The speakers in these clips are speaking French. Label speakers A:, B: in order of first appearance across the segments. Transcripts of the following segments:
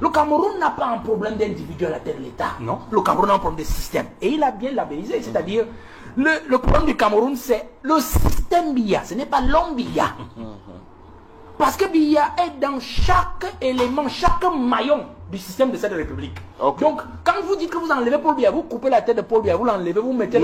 A: Le Cameroun n'a pas un problème d'individu à la tête de l'État.
B: Non.
A: Le Cameroun a un problème de système. Et il a bien labellisé, c'est-à-dire, le problème du Cameroun, c'est le système Biya, ce n'est pas l'homme Biya. Parce que Biya est dans chaque élément, chaque maillon du système de cette république.
B: Okay.
A: Donc, quand vous dites que vous enlevez Paul Biya, vous coupez la tête de Paul Biya, vous l'enlevez, vous mettez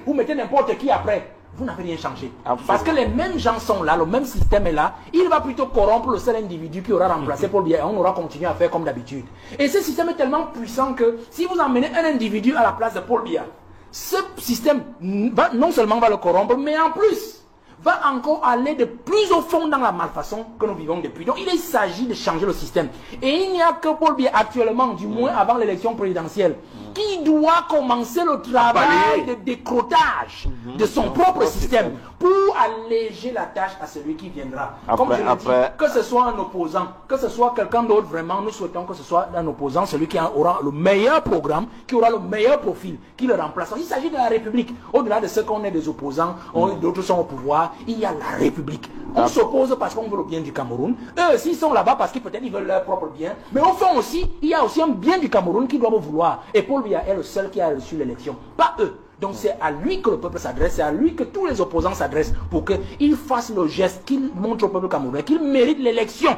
A: vous mettez n'importe qui après, vous n'avez rien changé.
B: Absolument.
A: Parce que les mêmes gens sont là, le même système est là, il va plutôt corrompre le seul individu qui aura remplacé Paul Biya et on aura continué à faire comme d'habitude. Et ce système est tellement puissant que si vous emmenez un individu à la place de Paul Biya, ce système non seulement va le corrompre, mais en plus va encore aller de plus au fond dans la malfaçon que nous vivons depuis. Donc il s'agit de changer le système. Et il n'y a que Paul Biya actuellement, du moins avant l'élection présidentielle, qui doit commencer le travail de décrotage de son propre système pour alléger la tâche à celui qui viendra. Comme je l'ai dit, que ce soit un opposant, que ce soit quelqu'un d'autre, vraiment, nous souhaitons que ce soit un opposant, celui qui aura le meilleur programme, qui aura le meilleur profil, qui le remplace. Il s'agit de la République. Au-delà de ce qu'on est des opposants, d'autres sont au pouvoir, il y a la République. On s'oppose parce qu'on veut le bien du Cameroun. Eux aussi sont là-bas parce qu'ils peut-être ils veulent leur propre bien. Mais au fond aussi, il y a aussi un bien du Cameroun qu'ils doivent vouloir. Et Paul Biya est le seul qui a reçu l'élection, pas eux. Donc c'est à lui que le peuple s'adresse, c'est à lui que tous les opposants s'adressent pour qu'il fasse le geste, qu'il montre au peuple camerounais qu'il mérite l'élection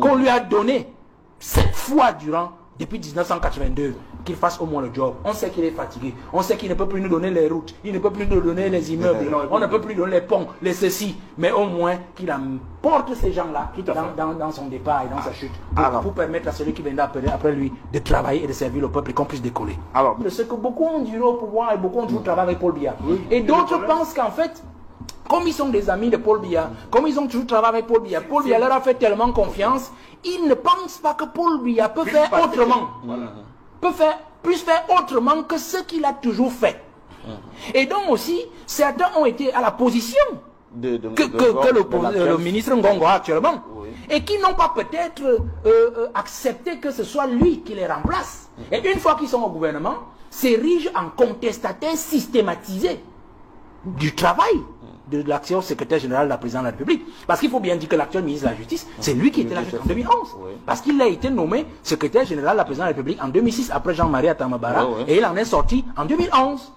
A: qu'on lui a donnée 7 fois depuis 1982, qu'il fasse au moins le job. On sait qu'il est fatigué, on sait qu'il ne peut plus nous donner les routes, il ne peut plus nous donner les immeubles, on ne peut plus donner les ponts, les ceci, mais au moins qu'il apporte ces gens-là dans son départ et dans sa chute, pour permettre à celui qui viendra après lui de travailler et de servir le peuple et qu'on puisse décoller. Alors, ce que beaucoup ont duré au pouvoir et beaucoup ont toujours travaillé avec Paul Biya. Et d'autres pensent qu'en fait, comme ils sont des amis de Paul Biya, comme ils ont toujours travaillé avec Paul Biya leur a fait tellement confiance, ils ne pensent pas que Paul Biya peut faire autrement. Puisse faire autrement que ce qu'il a toujours fait. Et donc aussi, certains ont été à la position que le ministre Ngongo a actuellement. Et qui n'ont pas peut-être accepté que ce soit lui qui les remplace. Et une fois qu'ils sont au gouvernement, s'érigent en contestataires systématisés du travail de l'action secrétaire général de la présidence de la République. Parce qu'il faut bien dire que l'actuel ministre de la Justice, c'est lui qui était là jusqu'en 2011. Parce qu'il a été nommé secrétaire général de la présidence de la République en 2006 après Jean-Marie Atamabara et il en est sorti en 2011.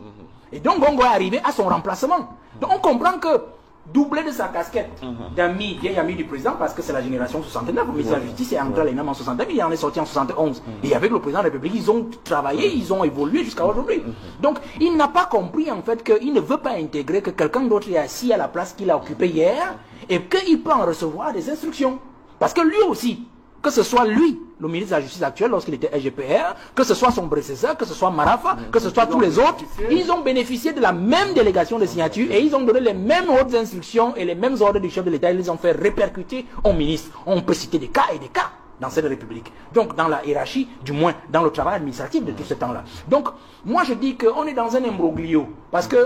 A: Et donc Bongo est arrivé à son remplacement. Donc on comprend que doublé de sa casquette vieil ami du président, parce que c'est la génération 69, le ministre de la Justice est entré à l'ENAM en 69, il en est sorti en 71. Et avec le président de la République, ils ont travaillé, ils ont évolué jusqu'à aujourd'hui. Donc, il n'a pas compris en fait qu'il ne veut pas intégrer que quelqu'un d'autre est assis à la place qu'il a occupée hier et qu'il peut en recevoir des instructions. Parce que lui aussi, que ce soit lui, le ministre de la Justice actuel, lorsqu'il était SGPR, que ce soit son prédécesseur, que ce soit Marafa, que ce soit tous les autres, ils ont bénéficié de la même délégation de signature et ils ont donné les mêmes hautes instructions et les mêmes ordres du chef de l'État. Ils les ont fait répercuter au ministre. On peut citer des cas et des cas dans cette République. Donc, dans la hiérarchie, du moins, dans le travail administratif de tout ce temps-là. Donc, moi, je dis qu'on est dans un imbroglio. Parce que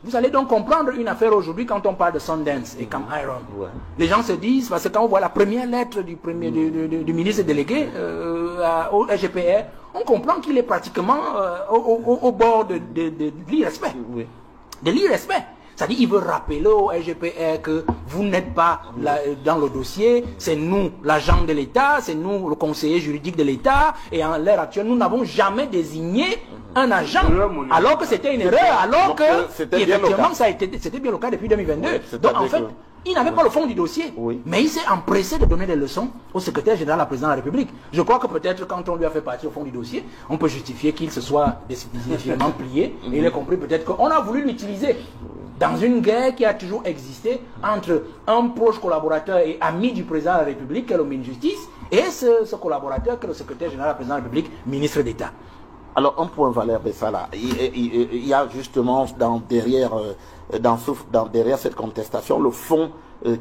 A: vous allez donc comprendre une affaire aujourd'hui quand on parle de Sundance et Cam Iron. Les gens se disent, parce que quand on voit la première lettre du ministre délégué au SGPR, on comprend qu'il est pratiquement au bord de l'irrespect. De l'irrespect. C'est-à-dire qu'il veut rappeler au SGPR que vous n'êtes pas là, dans le dossier, c'est nous l'agent de l'État, c'est nous le conseiller juridique de l'État, et en l'ère actuelle, nous n'avons jamais désigné un agent, alors que c'était une erreur, alors que effectivement c'était bien le cas depuis 2022. Donc en fait, il n'avait pas le fond du dossier, mais il s'est empressé de donner des leçons au secrétaire général de la présidence de la République. Je crois que peut-être quand on lui a fait partir au fond du dossier, on peut justifier qu'il se soit définitivement plié, et il a compris peut-être qu'on a voulu l'utiliser dans une guerre qui a toujours existé entre un proche collaborateur et ami du président de la République, qui est le ministre de la Justice, et ce collaborateur qui est le secrétaire général de la présidence de la République, ministre d'État.
B: Alors, un point, Valère Bessala, il y a justement derrière cette contestation le fond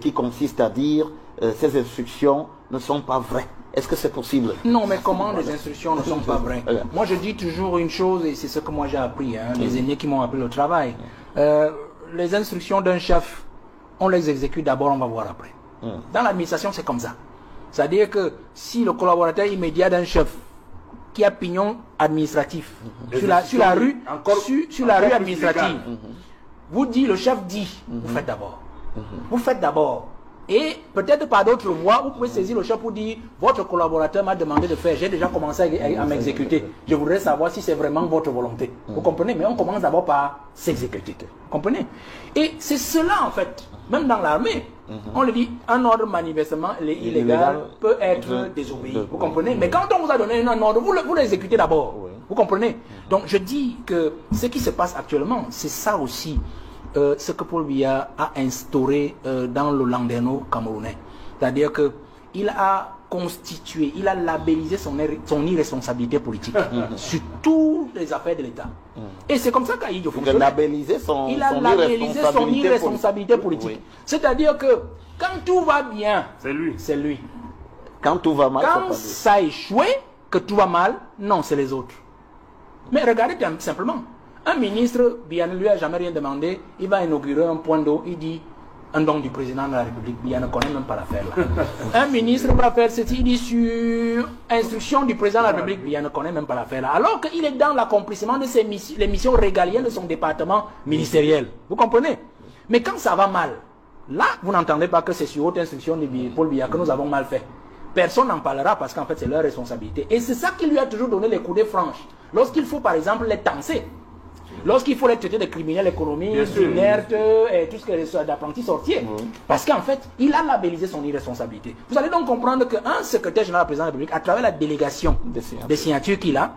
B: qui consiste à dire ces instructions ne sont pas vraies. Est-ce que c'est possible?
A: Non, mais comment les instructions ne sont pas vraies? Moi, je dis toujours une chose, et c'est ce que moi j'ai appris, les aînés qui m'ont appris le travail. Les instructions d'un chef, on les exécute d'abord, on va voir après. Dans l'administration, c'est comme ça. C'est-à-dire que si le collaborateur immédiat d'un chef qui a pignon administratif sur la rue administrative, vous dit, le chef dit, vous faites d'abord. Vous faites d'abord. Et peut-être par d'autres voies, vous pouvez saisir le chef pour dire votre collaborateur m'a demandé de faire, j'ai déjà commencé à m'exécuter. Je voudrais savoir si c'est vraiment votre volonté. Vous comprenez? Mais on commence d'abord par s'exécuter. Vous comprenez? Et c'est cela en fait, même dans l'armée, on le dit, un ordre manifestement illégal peut être désobéi. Vous comprenez? Mais quand on vous a donné un ordre, vous l'exécutez d'abord. Vous comprenez? Donc je dis que ce qui se passe actuellement, c'est ça aussi. Ce que Paul Biya a instauré dans le landerneau camerounais. C'est-à-dire qu'il a constitué, il a labellisé son irresponsabilité politique sur toutes les affaires de l'État. Et c'est comme ça qu'Ahidjo fonctionne.
B: Il a labellisé
A: son irresponsabilité politique. C'est-à-dire que quand tout va bien, c'est lui.
B: Quand tout va mal,
A: quand ça a échoué, que tout va mal, non, c'est les autres. Mais regardez simplement. Un ministre, Biya ne lui a jamais rien demandé, il va inaugurer un point d'eau, il dit un don du président de la République, Biya ne connaît même pas l'affaire là. Un ministre va faire ceci, il dit sur instruction du président de la République, Biya ne connaît même pas l'affaire là. Alors qu'il est dans l'accomplissement de les missions régaliennes de son département ministériel. Vous comprenez? Mais quand ça va mal, là, vous n'entendez pas que c'est sur haute instruction de Paul Biya que nous avons mal fait. Personne n'en parlera parce qu'en fait c'est leur responsabilité. Et c'est ça qui lui a toujours donné les coups de franche. Lorsqu'il faut par exemple les tancer. Lorsqu'il faut les traiter de criminels économiques, d'inertes et tout ce que les d'apprentis sorciers. Parce qu'en fait, il a labellisé son irresponsabilité. Vous allez donc comprendre qu'un secrétaire général président de la République, à travers la délégation des signatures qu'il a,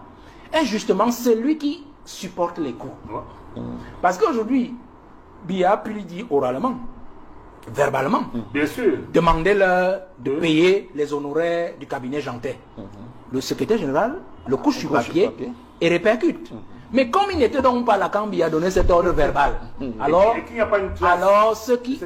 A: est justement celui qui supporte les coûts. Parce qu'aujourd'hui, Biya a pu lui dire oralement, verbalement, demandez-leur de payer les honoraires du cabinet Jantet. Le secrétaire général le couche sur papier et répercute. Mais comme il n'était donc pas là quand Biya a donné cet ordre verbal, alors ceux qui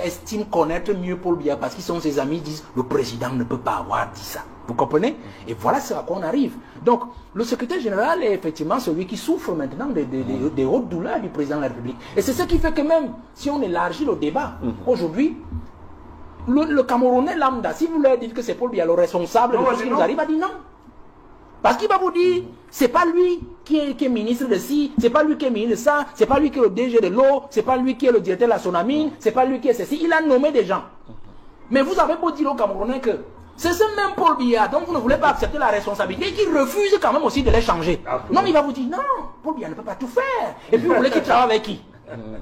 A: estiment connaître mieux Paul Biya parce qu'ils sont ses amis disent le président ne peut pas avoir dit ça. Vous comprenez? Et voilà ce à quoi on arrive. Donc le secrétaire général est effectivement celui qui souffre maintenant des hautes douleurs du président de la République. Et c'est ce qui fait que même si on élargit le débat, aujourd'hui, le Camerounais lambda, si vous leur dites que c'est Paul Biya le responsable de tout ce qui nous arrive, va dire non. Parce qu'il va vous dire, c'est pas lui qui est ministre de ci, c'est pas lui qui est ministre de ça, c'est pas lui qui est le DG de l'eau, c'est pas lui qui est le directeur de la Sonamine, c'est pas lui qui est ceci. Il a nommé des gens. Mais vous avez beau dire aux Camerounais que c'est ce même Paul Biya, donc vous ne voulez pas accepter la responsabilité et qui refuse quand même aussi de les changer. Non, il va vous dire, non, Paul Biya ne peut pas tout faire. Et puis vous voulez qu'il travaille avec qui?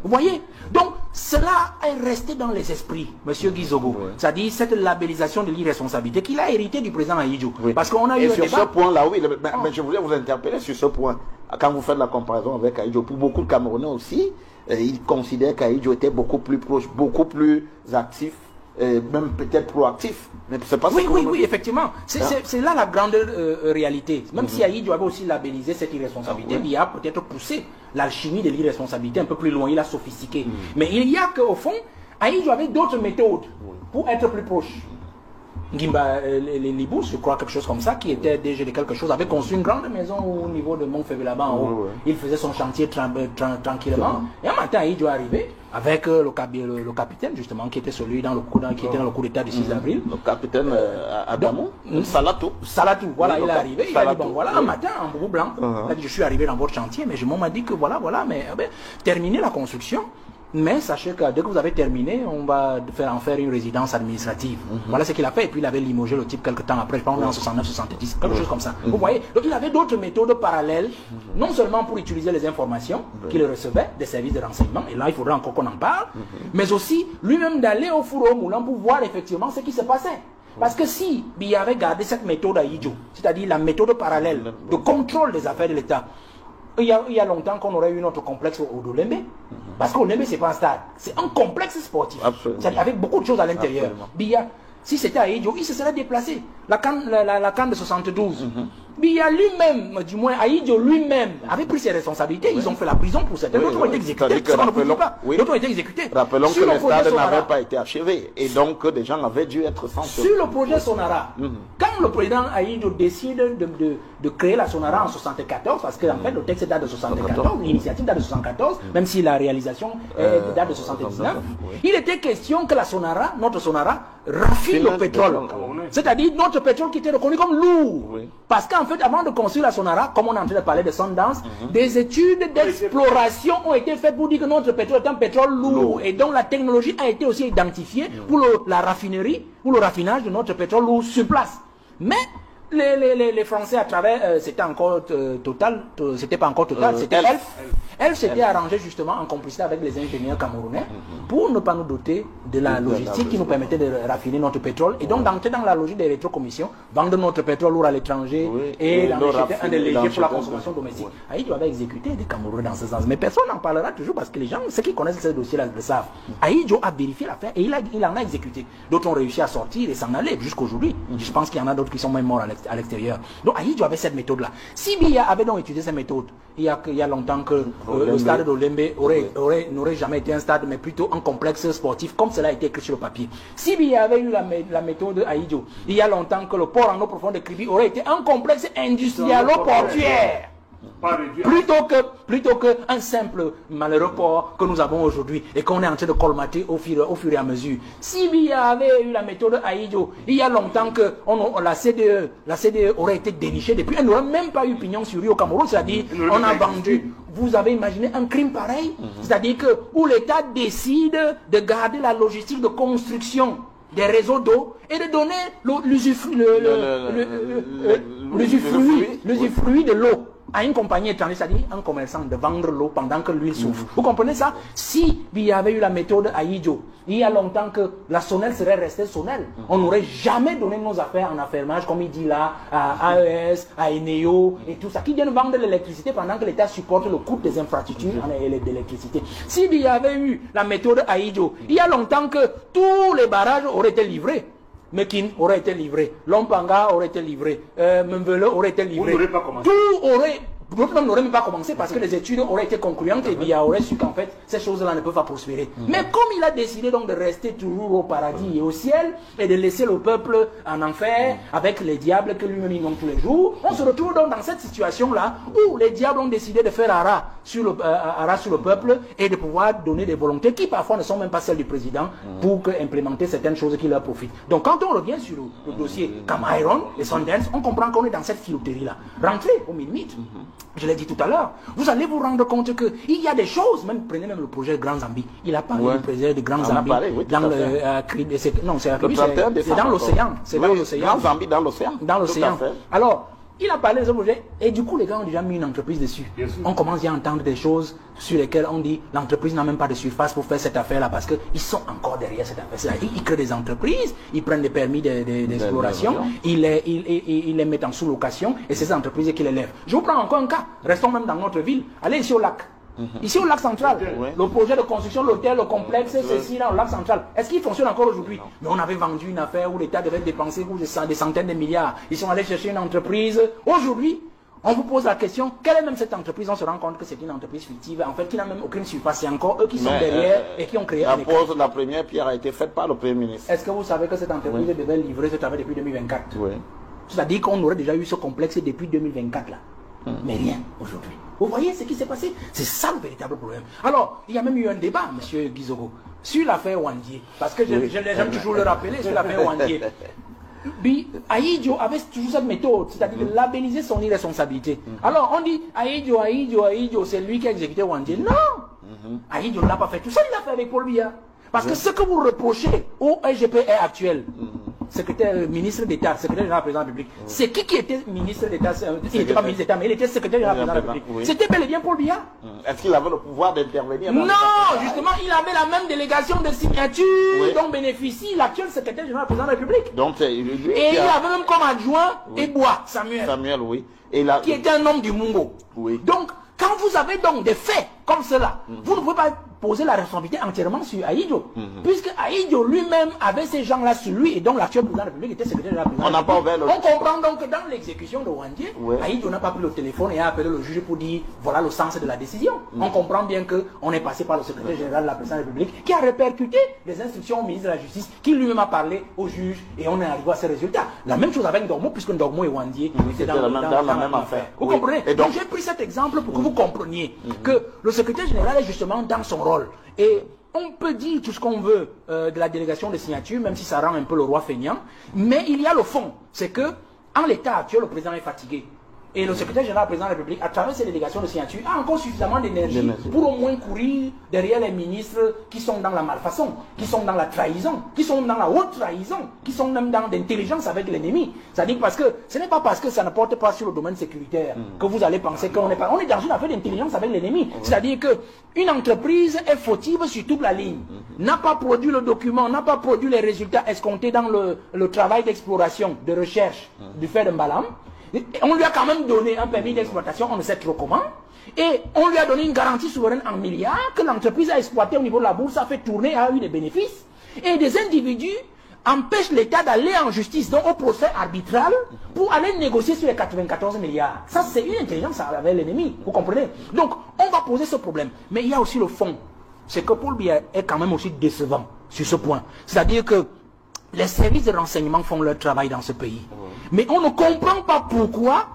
A: Vous voyez? Donc, cela est resté dans les esprits, monsieur Guizogo. C'est-à-dire cette labellisation de l'irresponsabilité qu'il a hérité du président Ahidjo. Parce qu'on a eu
B: sur ce point-là, oui, mais je voulais vous interpeller sur ce point. Quand vous faites la comparaison avec Ahidjo, pour beaucoup de Camerounais aussi, ils considèrent qu'Ahidjo était beaucoup plus proche, beaucoup plus actif, même peut-être proactif. Mais c'est pas
A: oui, effectivement. C'est là la grande réalité. Même si Ahidjo avait aussi labellisé cette irresponsabilité, il a peut-être poussé l'alchimie de l'irresponsabilité un peu plus loin, il a sophistiqué. Mais il y a qu'au fond, Ahidjo avait d'autres méthodes pour être plus proche. Ngimba Libous, je crois quelque chose comme ça, qui était déjà de quelque chose, avait construit une grande maison au niveau de Montfévé là-bas en haut. Il faisait son chantier tranquillement. Et un matin, Ahidjo est arrivé avec le capitaine justement, qui était celui qui était dans le coup d'état du 6 avril.
B: Le capitaine Adamou, Salatou,
A: voilà, il est arrivé, il a dit bon voilà, un matin en boubou blanc, il a dit je suis arrivé dans votre chantier, mais on m'a dit que voilà, mais terminez la construction. Mais sachez que dès que vous avez terminé, on va en faire une résidence administrative. Voilà ce qu'il a fait. Et puis il avait limogé le type quelques temps après, je pense en 69-70, quelque chose comme ça. Vous voyez? Donc il avait d'autres méthodes parallèles, non seulement pour utiliser les informations qu'il recevait des services de renseignement, et là il faudra encore qu'on en parle, mais aussi lui-même d'aller au four au moulin pour voir effectivement ce qui se passait. Parce que si Biya avait gardé cette méthode à Ahidjo, c'est-à-dire la méthode parallèle de contrôle des affaires de l'État, il y a longtemps qu'on aurait eu notre complexe au Dolembe. Parce qu'au Dolembe, c'est pas un stade, c'est un complexe sportif. Avec beaucoup de choses à l'intérieur. Biya, si c'était à Ahidjo, il se serait déplacé. La CAN de 72. Biya lui-même, du moins Ahidjo lui-même, avait pris ses responsabilités. Ils ont fait la prison pour certains. D'autres ont été exécutés. D'autres ont été exécutés.
B: Rappelons que le stade n'avait pas été achevé. Et donc, des gens avaient dû être censurés.
A: Sur le projet Sonara, quand le président Ahidjo décide de créer la Sonara en 1974, parce que en fait, le texte date de 1974, l'initiative date de 1974, même si la réalisation date de 1979, il était question que la Sonara, notre Sonara, raffine le pétrole. C'est-à-dire notre pétrole qui était reconnu comme lourd.
B: Oui.
A: Parce qu'en fait, avant de construire la Sonara, comme on est en train de parler de Sundance, des études d'exploration ont été faites pour dire que notre pétrole est un pétrole lourd. Et donc la technologie a été aussi identifiée pour la raffinerie, pour le raffinage de notre pétrole lourd sur place. Mais les Français à travers, c'était encore Total, c'était pas encore Total, c'était Elf. Elf s'était arrangé justement en complicité avec les ingénieurs camerounais pour ne pas nous doter de la logistique qui nous permettait de raffiner notre pétrole et donc d'entrer dans la logique des rétrocommissions, vendre notre pétrole lourd à l'étranger et d'en acheter un des légers pour la consommation domestique. Aïdjo avait exécuté des Camerounais dans ce sens, mais personne n'en parlera toujours parce que les gens, ceux qui connaissent ce dossier-là le savent. Aïdjo a vérifié l'affaire et il en a exécuté. D'autres ont réussi à sortir et s'en aller jusqu'aujourd'hui. Je pense qu'il y en a d'autres qui sont même morts à l'extérieur. Donc Aïdjo avait cette méthode-là. Si Biya avait donc utilisé cette méthode, il y a longtemps que le stade d'Olembe n'aurait jamais été un stade, mais plutôt un complexe sportif, comme cela a été écrit sur le papier. Si Biya avait eu la méthode Aïdjo, il y a longtemps que le port en eau profonde de Kribi aurait été un complexe industrialo-portuaire. Plutôt qu'un simple malheureux port que nous avons aujourd'hui et qu'on est en train de colmater au fur et à mesure. Si Biya avait eu la méthode Aïdjo, il y a longtemps que la CDE aurait été dénichée depuis. Elle n'aurait même pas eu pignon sur rue au Cameroun, c'est-à-dire on a vendu. Vous avez imaginé un crime pareil? C'est-à-dire que où l'État décide de garder la logistique de construction des réseaux d'eau et de donner l'usufruit de l'eau à une compagnie étrangère, c'est-à-dire un commerçant, de vendre l'eau pendant que l'huile souffre. Vous comprenez ça? Si il y avait eu la méthode Aïdjo, il y a longtemps que la Sonel serait restée Sonel. On n'aurait jamais donné nos affaires en affermage, comme il dit là, à AES, à Eneo et tout ça, qui viennent vendre de l'électricité pendant que l'État supporte le coût des infrastructures d'électricité. S'il y avait eu la méthode Aïdjo, il y a longtemps que tous les barrages auraient été livrés. Mekin aurait été livré, Lompanga aurait été livré, Mbele aurait été livré. Tout aurait, d'autres n'auraient même pas commencé parce que les études auraient été concluantes et Biya aurait su qu'en fait ces choses-là ne peuvent pas prospérer. Mais comme il a décidé donc de rester toujours au paradis et au ciel et de laisser le peuple en enfer avec les diables que lui-même il nomme tous les jours, on se retrouve donc dans cette situation-là où les diables ont décidé de faire hara sur le peuple et de pouvoir donner des volontés qui parfois ne sont même pas celles du président pour implémenter certaines choses qui leur profitent. Donc quand on revient sur le dossier Cameroun et Sundance, on comprend qu'on est dans cette filouterie-là. Rentrez au minute. Je l'ai dit tout à l'heure, vous allez vous rendre compte qu'il y a des choses, prenez même le projet Grand Zambie. Il a parlé du projet de Grand Zambie dans dans l'océan. C'est dans l'océan.
B: Grand Zambie dans l'océan.
A: Dans l'océan. Alors, il a parlé de ce projet et du coup les gars ont déjà mis une entreprise dessus. On commence à entendre des choses sur lesquelles on dit l'entreprise n'a même pas de surface pour faire cette affaire-là parce qu'ils sont encore derrière cette affaire. Ils créent des entreprises, ils prennent des permis d'exploration, ils les mettent en sous-location et c'est ces entreprises qui les lèvent. Je vous prends encore un cas, restons même dans notre ville, allez ici au lac. Ici au lac central, le projet de construction, l'hôtel, le complexe, ceci là au lac central, est-ce qu'il fonctionne encore aujourd'hui? Mais on avait vendu une affaire où l'État devait dépenser des centaines de milliards. Ils sont allés chercher une entreprise. Aujourd'hui, on vous pose la question, quelle est même cette entreprise? On se rend compte que c'est une entreprise fictive, en fait, qui n'a même aucune surface. C'est encore eux qui sont derrière et qui ont créé
B: la première pierre a été faite par le Premier ministre.
A: Est-ce que vous savez que cette entreprise devait livrer ce travail depuis 2024? C'est-à-dire qu'on aurait déjà eu ce complexe depuis 2024 là. Mais rien aujourd'hui. Vous voyez ce qui s'est passé? C'est ça le véritable problème. Alors, il y a même eu un débat, M. Guizoro, sur l'affaire Wandier. Parce que j'aime toujours le rappeler sur l'affaire Wandier. Aïdjo avait toujours cette méthode, c'est-à-dire de labelliser son irresponsabilité. Alors, on dit Aïdjo, c'est lui qui a exécuté Wandier. Non! Aïdjo ne l'a pas fait tout seul, il l'a fait avec Paul Biya. Parce que ce que vous reprochez au SGPR actuel, secrétaire ministre d'État, secrétaire général président de la République, c'est qui était ministre d'État? Il n'était pas ministre d'État, mais il était secrétaire général président de la République. C'était bel et bien Paul Biya.
B: Est-ce qu'il avait le pouvoir d'intervenir?
A: Non, justement, il avait la même délégation de signature dont bénéficie l'actuel secrétaire général président de la République.
B: Donc,
A: et il avait même comme adjoint Ebois, Samuel, qui était un homme du Mungo. Donc, quand vous avez donc des faits comme cela, vous ne pouvez pas poser la responsabilité entièrement sur Aïdjo. Puisque Aïdjo lui-même avait ces gens-là sur lui et donc l'actuel président de la République était secrétaire de la République. On comprend donc que dans l'exécution de Wandier, Aïdjo n'a pas pris le téléphone et a appelé le juge pour dire voilà le sens de la décision. On comprend bien qu'on est passé par le secrétaire général de la présidence de la République qui a répercuté les instructions au ministre de la Justice qui lui-même a parlé au juge et on est arrivé à ces résultats. La même chose avec Ndormo puisque Ndormo et Wandier étaient dans la même affaire. Vous comprenez? Et donc j'ai pris cet exemple pour que vous compreniez que le secrétaire général est justement dans son rôle. Et on peut dire tout ce qu'on veut de la délégation de signature, même si ça rend un peu le roi feignant, mais il y a le fond. C'est que, en l'état actuel, le président est fatigué. Et le secrétaire général, président de la République, à travers ces délégations de signature, a encore suffisamment d'énergie pour au moins courir derrière les ministres qui sont dans la malfaçon, qui sont dans la trahison, qui sont dans la haute trahison, qui sont même dans l'intelligence avec l'ennemi. C'est-à-dire parce que ce n'est pas parce que ça ne porte pas sur le domaine sécuritaire que vous allez penser qu'on n'est pas... On est dans une affaire d'intelligence avec l'ennemi. C'est-à-dire qu'une entreprise est fautive sur toute la ligne, n'a pas produit le document, n'a pas produit les résultats escomptés dans le travail d'exploration, de recherche du fait de Mbalam. On lui a quand même donné un permis d'exploitation, on ne sait trop comment. Et on lui a donné une garantie souveraine en milliards que l'entreprise a exploité au niveau de la bourse, a fait tourner, a eu des bénéfices. Et des individus empêchent l'État d'aller en justice, donc au procès arbitral, pour aller négocier sur les 94 milliards. Ça, c'est une intelligence avec l'ennemi, vous comprenez? Donc, on va poser ce problème. Mais il y a aussi le fond. C'est que Paul Biya est quand même aussi décevant sur ce point. C'est-à-dire que les services de renseignement font leur travail dans ce pays. Mais on ne comprend pas pourquoi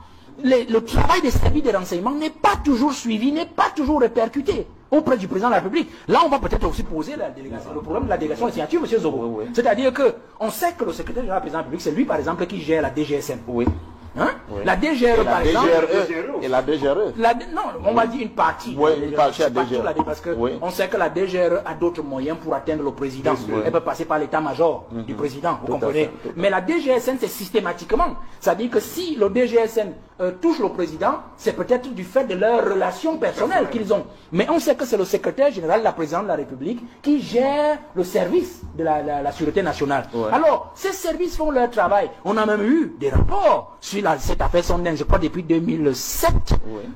A: le travail des services de renseignement n'est pas toujours suivi, n'est pas toujours répercuté auprès du président de la République. Là, on va peut-être aussi poser le problème de la délégation de signature, M. Zogo. C'est-à-dire qu'on sait que le secrétaire général du président de la République, c'est lui, par exemple, qui gère la DGSN. Hein? Oui. La DGRE, par exemple.
B: Et la DGRE.
A: Non, on va dire une partie.
B: Oui, une partie à DGRE.
A: Parce qu'on sait que la DGRE a d'autres moyens pour atteindre le président. Elle peut passer par l'état-major du président, vous comprenez. Mais la DGSN, c'est systématiquement. C'est-à-dire que si le DGSN touche le président, c'est peut-être du fait de leurs relations personnelles qu'ils ont. Mais on sait que c'est le secrétaire général de la présidente de la République qui gère le service de la sûreté nationale. Alors, ces services font leur travail. On a même eu des rapports sur cette affaire Sondens, je crois depuis 2007,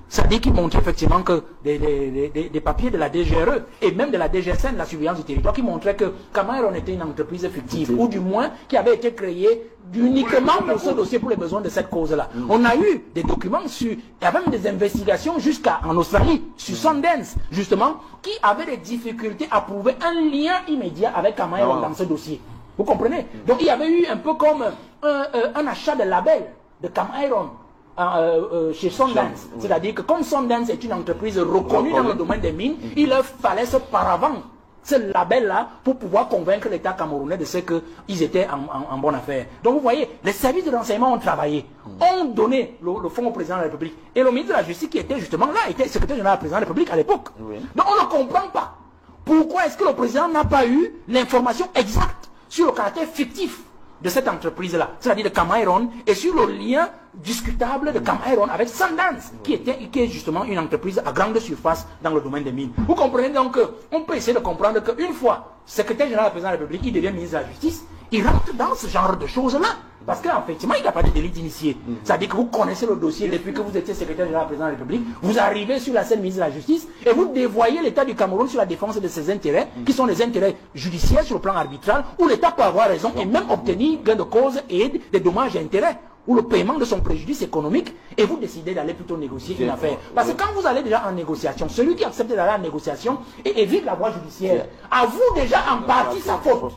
A: ça dit qu'ils montraient effectivement que des papiers de la DGRE et même de la DGSN, la surveillance du territoire, qui montraient que Cameroun était une entreprise fictive, ou du moins qui avait été créée uniquement pour ce dossier, pour les besoins de cette cause-là. On a eu des documents sur, il y a même des investigations jusqu'en Australie, sur Sondens, justement, qui avaient des difficultés à prouver un lien immédiat avec Cameroun dans ce dossier. Vous comprenez? Donc il y avait eu un peu comme un achat de label de Cameroun chez Sondens. C'est-à-dire que comme Sondens est une entreprise reconnue dans le domaine des mines, il leur fallait ce paravent, ce label-là, pour pouvoir convaincre l'État camerounais de ce qu'ils étaient en bonne affaire. Donc vous voyez, les services de renseignement ont travaillé, ont donné le fonds au président de la République. Et le ministre de la Justice qui était justement là, était secrétaire général du président de la République à l'époque. Donc on ne comprend pas. Pourquoi est-ce que le président n'a pas eu l'information exacte sur le caractère fictif de cette entreprise-là, c'est-à-dire de Cameroun, et sur le lien discutable de Cameroun avec Sondens, qui est justement une entreprise à grande surface dans le domaine des mines. Vous comprenez donc qu'on peut essayer de comprendre qu'une fois secrétaire général du président de la République, il devient ministre de la Justice, il rentre dans ce genre de choses-là. Parce qu'effectivement, il n'y a pas de délit d'initié. C'est-à-dire que vous connaissez le dossier depuis que vous étiez secrétaire général du président de la République, vous arrivez sur la scène ministre de la Justice et vous dévoyez l'État du Cameroun sur la défense de ses intérêts, qui sont des intérêts judiciaires sur le plan arbitral, où l'État peut avoir raison et même obtenir gain de cause et des dommages et intérêts, ou le paiement de son préjudice économique, et vous décidez d'aller plutôt négocier une affaire. Parce que quand vous allez déjà en négociation, celui qui accepte d'aller en négociation et évite la voie judiciaire, avoue déjà en partie sa faute.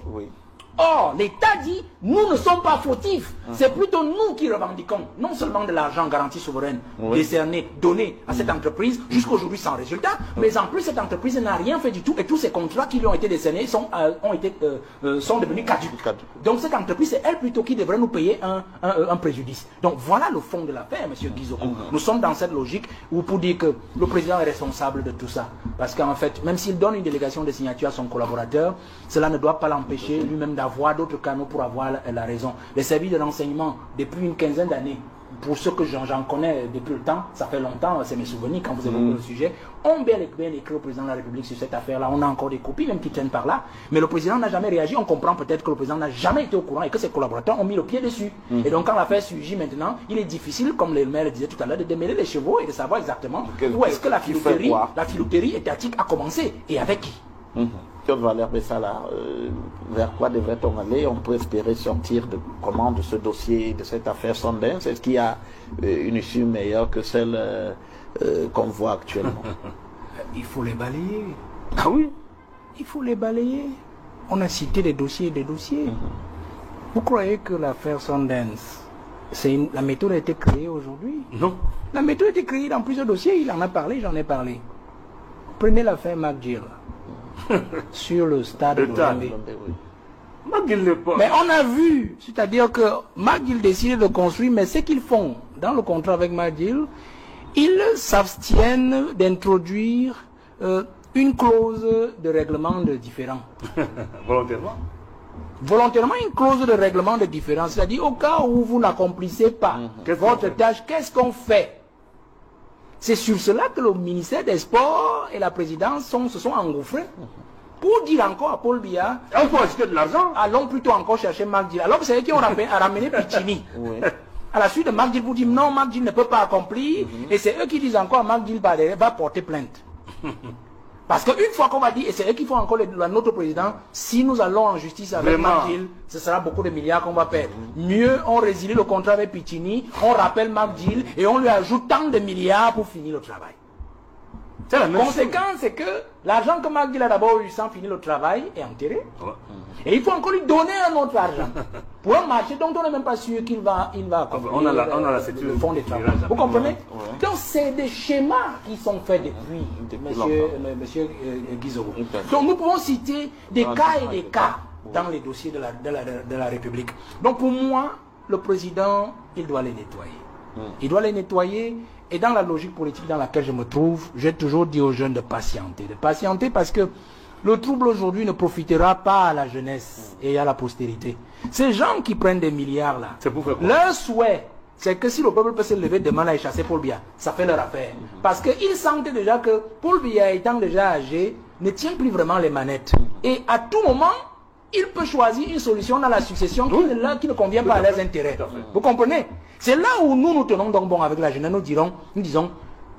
A: Or, l'État dit, nous ne sommes pas fautifs. C'est plutôt nous qui revendiquons, non seulement de l'argent garantie souveraine, décerné, donné à cette entreprise, jusqu'aujourd'hui sans résultat, mais en plus, cette entreprise n'a rien fait du tout, et tous ces contrats qui lui ont été décernés sont devenus caducs. Donc cette entreprise, c'est elle plutôt qui devrait nous payer un préjudice. Donc voilà le fond de l'affaire, M. Guizoko. Nous sommes dans cette logique où pour dire que le président est responsable de tout ça. Parce qu'en fait, même s'il donne une délégation de signature à son collaborateur, cela ne doit pas l'empêcher lui-même d'avoir d'autres canaux pour avoir la raison. Les services de renseignement, depuis une quinzaine d'années, pour ceux que j'en connais depuis le temps, ça fait longtemps, c'est mes souvenirs quand vous évoquez le sujet, ont bien écrit au président de la République sur cette affaire-là. On a encore des copies même qui tiennent par là, mais le président n'a jamais réagi. On comprend peut-être que le président n'a jamais été au courant et que ses collaborateurs ont mis le pied dessus. Et donc quand l'affaire surgit maintenant, il est difficile, comme le maire le disait tout à l'heure, de démêler les chevaux et de savoir exactement où est-ce que la filouterie étatique a commencé et avec qui.
B: Claude Valère Bessala, vers quoi devrait-on aller? On peut espérer sortir de ce dossier, de cette affaire Sondens. Est-ce qu'il y a une issue meilleure que celle qu'on voit actuellement?
A: Il faut les balayer. Ah oui, il faut les balayer. On a cité des dossiers et des dossiers. Vous croyez que l'affaire Sondens, la méthode a été créée aujourd'hui? Non. La méthode a été créée dans plusieurs dossiers. Il en a parlé, j'en ai parlé. Prenez l'affaire McGill. sur le stade de Lomé.
B: Oui.
A: Mais on a vu, c'est-à-dire que McGill décide de construire, mais ce qu'ils font dans le contrat avec McGill, ils s'abstiennent d'introduire une clause de règlement de différend.
B: Volontairement?
A: Volontairement une clause de règlement de différend, c'est-à-dire au cas où vous n'accomplissez pas votre tâche, qu'est-ce qu'on fait? C'est sur cela que le ministère des Sports et la présidence se sont engouffrés. Pour dire encore à Paul Biya,
B: on peut acheter de l'argent.
A: Allons plutôt encore chercher McGill. Alors que c'est eux qui ont ramené Piccini. Oui. À la suite de McGill, vous dites non, McGill ne peut pas accomplir. Et c'est eux qui disent encore à McGill va porter plainte. Parce qu'une fois qu'on va dire, et c'est eux qui font encore notre président, si nous allons en justice avec McGill, ce sera beaucoup de milliards qu'on va perdre. Mieux, on résilie le contrat avec Piccini, on rappelle McGill et on lui ajoute tant de milliards pour finir le travail. La conséquence, c'est que l'argent que McGill a d'abord eu sans finir le travail est enterré. Ouais. Et il faut encore lui donner un autre argent pour un marché dont on n'est même pas sûr qu'il va accomplir le fonds de travail. Vous comprenez? Ouais. Donc c'est des schémas qui sont faits depuis monsieur Guizoro. Donc nous pouvons citer des cas et des cas dans les dossiers de la République. Donc pour moi, le président, il doit les nettoyer. Il doit les nettoyer. Et dans la logique politique dans laquelle je me trouve, j'ai toujours dit aux jeunes de patienter. De patienter parce que le trouble aujourd'hui ne profitera pas à la jeunesse et à la postérité. Ces gens qui prennent des milliards là, leur souhait, c'est que si le peuple peut se lever demain et chasser Paul Biya, ça fait leur affaire. Parce qu'ils sentent déjà que Paul Biya, étant déjà âgé, ne tient plus vraiment les manettes. Et à tout moment, il peut choisir une solution dans la succession qui ne convient pas à leurs intérêts. Vous comprenez? C'est là où nous tenons donc bon avec la jeunesse. Nous disons,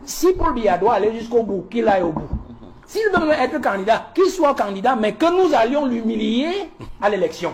A: si Paul Biya doit aller jusqu'au bout, qu'il aille au bout. S'il veut être candidat, qu'il soit candidat, mais que nous allions l'humilier à l'élection.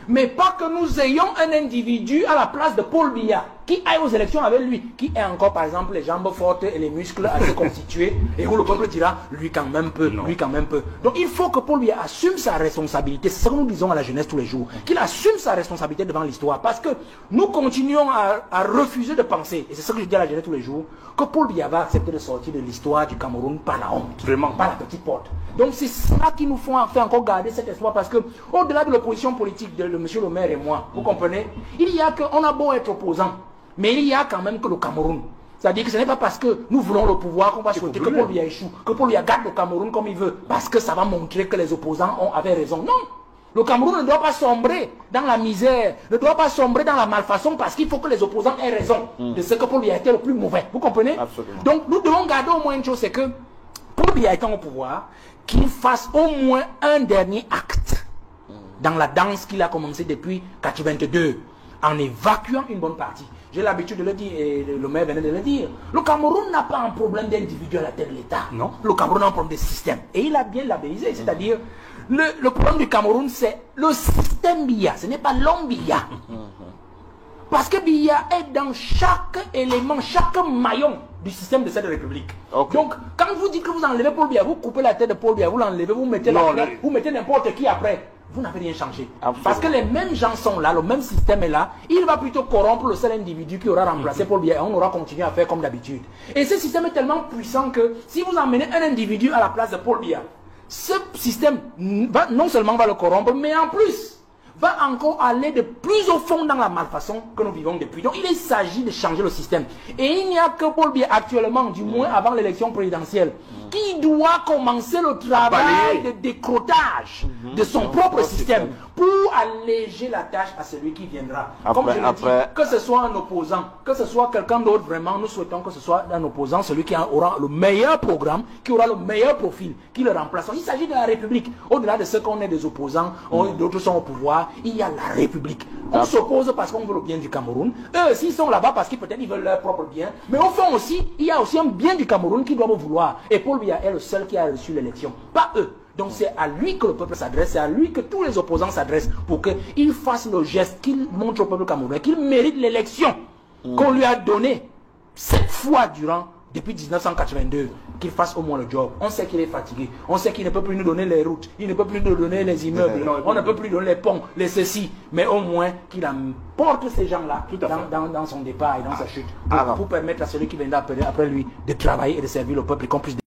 A: Mais pas que nous ayons un individu à la place de Paul Biya qui aille aux élections avec lui, qui ait encore par exemple les jambes fortes et les muscles assez constitués, et où le peuple dira, lui quand même peu, lui quand même peu. Donc il faut que Paul Biya assume sa responsabilité, c'est ce que nous disons à la jeunesse tous les jours, qu'il assume sa responsabilité devant l'histoire, parce que nous continuons à refuser de penser, et c'est ce que je dis à la jeunesse tous les jours, que Paul Biya va accepter de sortir de l'histoire du Cameroun par la honte, par la petite porte. Donc c'est cela qui nous fait encore garder cet espoir, parce que au-delà de l'opposition politique de M. le maire et moi, vous comprenez, il y a qu'on a beau être opposant, mais il y a quand même que le Cameroun. C'est-à-dire que ce n'est pas parce que nous voulons le pouvoir qu'on va souhaiter que Paul Biya échoue, que Paul Biya garde le Cameroun comme il veut, parce que ça va montrer que les opposants avaient raison. Non, le Cameroun ne doit pas sombrer dans la misère, ne doit pas sombrer dans la malfaçon, parce qu'il faut que les opposants aient raison de ce que Paul Biya était le plus mauvais. Vous comprenez? Absolument. Donc nous devons garder au moins une chose, c'est que Paul Biya étant au pouvoir, qu'il fasse au moins un dernier acte dans la danse qu'il a commencé depuis 1982, en évacuant une bonne partie. J'ai l'habitude de le dire, et le maire venait de le dire. Le Cameroun n'a pas un problème d'individu à la tête de l'État. Non. Le Cameroun a un problème de système. Et il a bien labellisé, c'est-à-dire, le problème du Cameroun, c'est le système Biya, ce n'est pas l'homme Biya. Parce que Biya est dans chaque élément, chaque maillon du système de cette République. Okay. Donc, quand vous dites que vous enlevez Paul Biya, vous coupez la tête de Paul Biya, vous l'enlevez, vous mettez vous mettez n'importe qui après. Vous n'avez rien changé. Absolument. Parce que les mêmes gens sont là, le même système est là. Il va plutôt corrompre le seul individu qui aura remplacé Paul Biya et on aura continué à faire comme d'habitude. Et ce système est tellement puissant que si vous emmenez un individu à la place de Paul Biya, ce système non seulement va le corrompre, mais en plus va encore aller de plus au fond dans la malfaçon que nous vivons depuis. Donc il s'agit de changer le système. Et il n'y a que Paul Biya actuellement, du moins avant l'élection présidentielle, qui doit commencer le travail de décrotage de son propre système pour alléger la tâche à celui qui viendra. Comme je l'ai dit, que ce soit un opposant, que ce soit quelqu'un d'autre, vraiment, nous souhaitons que ce soit un opposant, celui qui aura le meilleur programme, qui aura le meilleur profil, qui le remplace. Il s'agit de la République. Au-delà de ce qu'on est des opposants, d'autres sont au pouvoir, il y a la République. On s'oppose parce qu'on veut le bien du Cameroun. Eux aussi sont là-bas parce qu'ils peut-être veulent leur propre bien. Mais au fond aussi, il y a aussi un bien du Cameroun qu'ils doivent vouloir. Et Paul Biya est le seul qui a reçu l'élection, pas eux. Donc c'est à lui que le peuple s'adresse, c'est à lui que tous les opposants s'adressent pour qu'il fasse le geste, qu'il montre au peuple camerounais qu'il mérite l'élection qu'on lui a donnée 7 fois depuis 1982, qu'il fasse au moins le job. On sait qu'il est fatigué, on sait qu'il ne peut plus nous donner les routes, il ne peut plus nous donner les immeubles, on ne peut plus donner les ponts, les ceci, mais au moins qu'il apporte ces gens-là dans son départ et dans sa chute, pour permettre à celui qui viendra après lui de travailler et de servir le peuple, et qu'on puisse